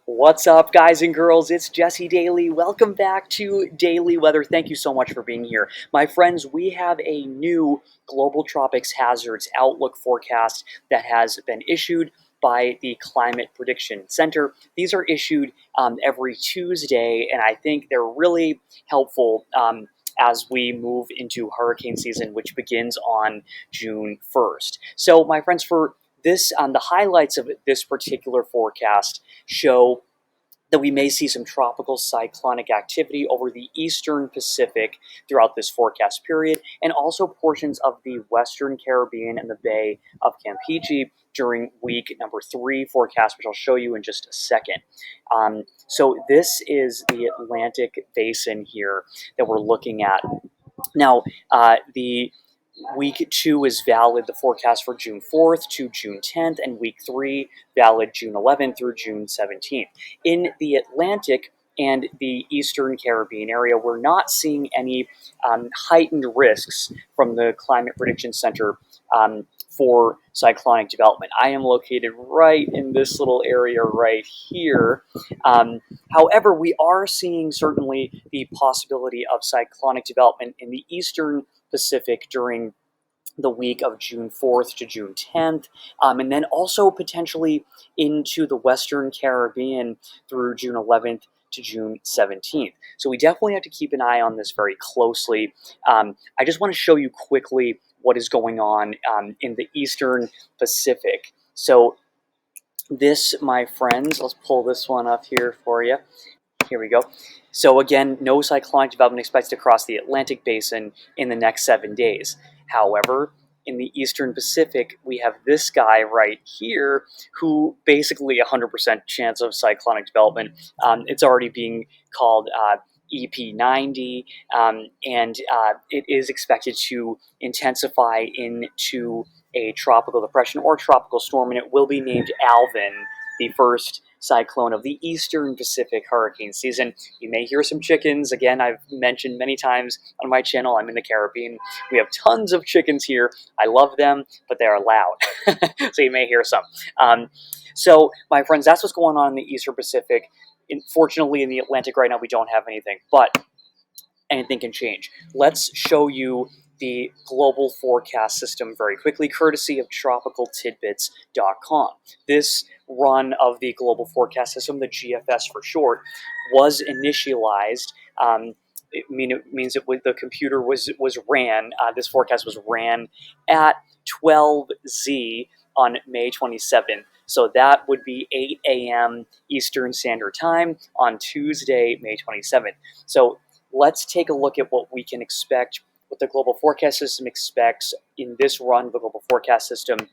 What's up, guys and girls? It's Jesse Daley. Welcome back to Daily Weather. Thank you so much for being here. My friends, we have a new Global Tropics Hazards Outlook forecast that has been issued by the Climate Prediction Center. These are issued every Tuesday, and I think they're really helpful as we move into hurricane season, which begins on June 1st. So, my friends, for this, the highlights of this particular forecast show that we may see some tropical cyclonic activity over the eastern Pacific throughout this forecast period, and also portions of the western Caribbean and the Bay of Campeche during week number 3 forecast, which I'll show you in just a second. So this is the Atlantic basin here that we're looking at. Now, the Week 2 is valid, the forecast for June 4th to June 10th, and Week 3 valid June 11th through June 17th. In the Atlantic and the Eastern Caribbean area, we're not seeing any heightened risks from the Climate Prediction Center for cyclonic development. I am located right in this little area right here. However, we are seeing certainly the possibility of cyclonic development in the Eastern Pacific during the week of June 4th to June 10th, and then also potentially into the Western Caribbean through June 11th to June 17th. So we definitely have to keep an eye on this very closely. I just want to show you quickly what is going on in the Eastern Pacific. So this, my friends, let's pull this one up here for you. Here we go. So again, no cyclonic development expected across the Atlantic basin in the next 7 days. However, in the Eastern Pacific, we have this guy right here who basically 100% chance of cyclonic development. It's already being called EP90, and it is expected to intensify into a tropical depression or tropical storm, and it will be named Alvin, the first cyclone of the Eastern Pacific hurricane season. You may hear some chickens. Again, I've mentioned many times on my channel, I'm in the Caribbean. We have tons of chickens here. I love them, but they are loud. So you may hear some. So, my friends, that's what's going on in the Eastern Pacific. Fortunately, in the Atlantic right now, we don't have anything, but anything can change. Let's show you the global forecast system very quickly, courtesy of tropicaltidbits.com. This run of the global forecast system, the GFS for short, was initialized. It means the computer was ran. This forecast was ran at 12Z on May 27th. So that would be 8 a.m. Eastern Standard Time on Tuesday, May 27th. So let's take a look at what we can expect, what the global forecast system expects in this run of the global forecast system.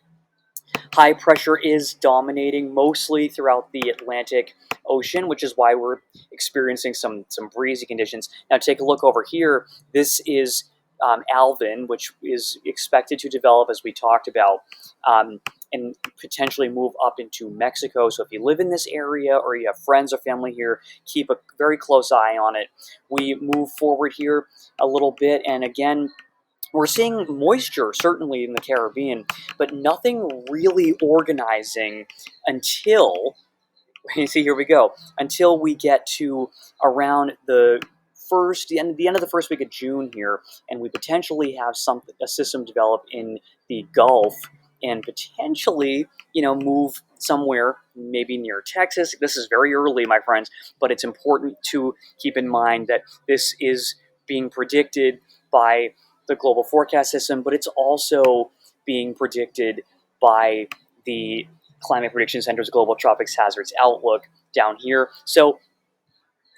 High pressure is dominating mostly throughout the Atlantic Ocean, which is why we're experiencing some breezy conditions. Now take a look over here. This is Alvin, which is expected to develop, as we talked about, and potentially move up into Mexico. So if you live in this area or you have friends or family here, keep a very close eye on it. We move forward here a little bit, and again, we're seeing moisture, certainly in the Caribbean, but nothing really organizing until, you see, here we go, until we get to around the end of the first week of June here, and we potentially have a system develop in the Gulf, and potentially, move somewhere, maybe near Texas. This is very early, my friends, but it's important to keep in mind that this is being predicted by the global forecast system, but it's also being predicted by the Climate Prediction Center's Global Tropics Hazards Outlook down here. So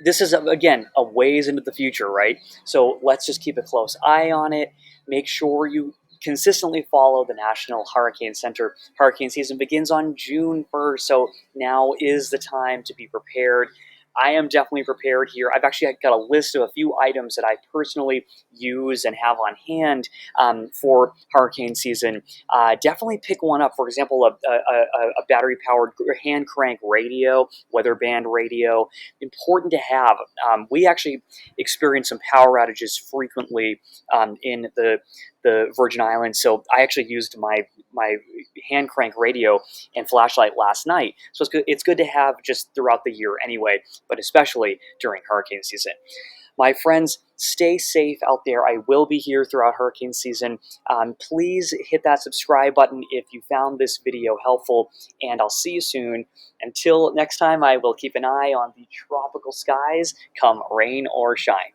this is, again, a ways into the future, right? So let's just keep a close eye on it. Make sure you consistently follow the National Hurricane Center. Hurricane season begins on June 1st, so now is the time to be prepared. I am definitely prepared here. I've actually got a list of a few items that I personally use and have on hand for hurricane season. Definitely pick one up. For example, a battery-powered hand crank radio, weather band radio. Important to have. We actually experience some power outages frequently in the Virgin Islands, so I actually used my hand crank radio and flashlight last night. So it's good to have just throughout the year anyway, but especially during hurricane season. My friends, stay safe out there. I will be here throughout hurricane season. Please hit that subscribe button if you found this video helpful, and I'll see you soon. Until next time, I will keep an eye on the tropical skies, come rain or shine.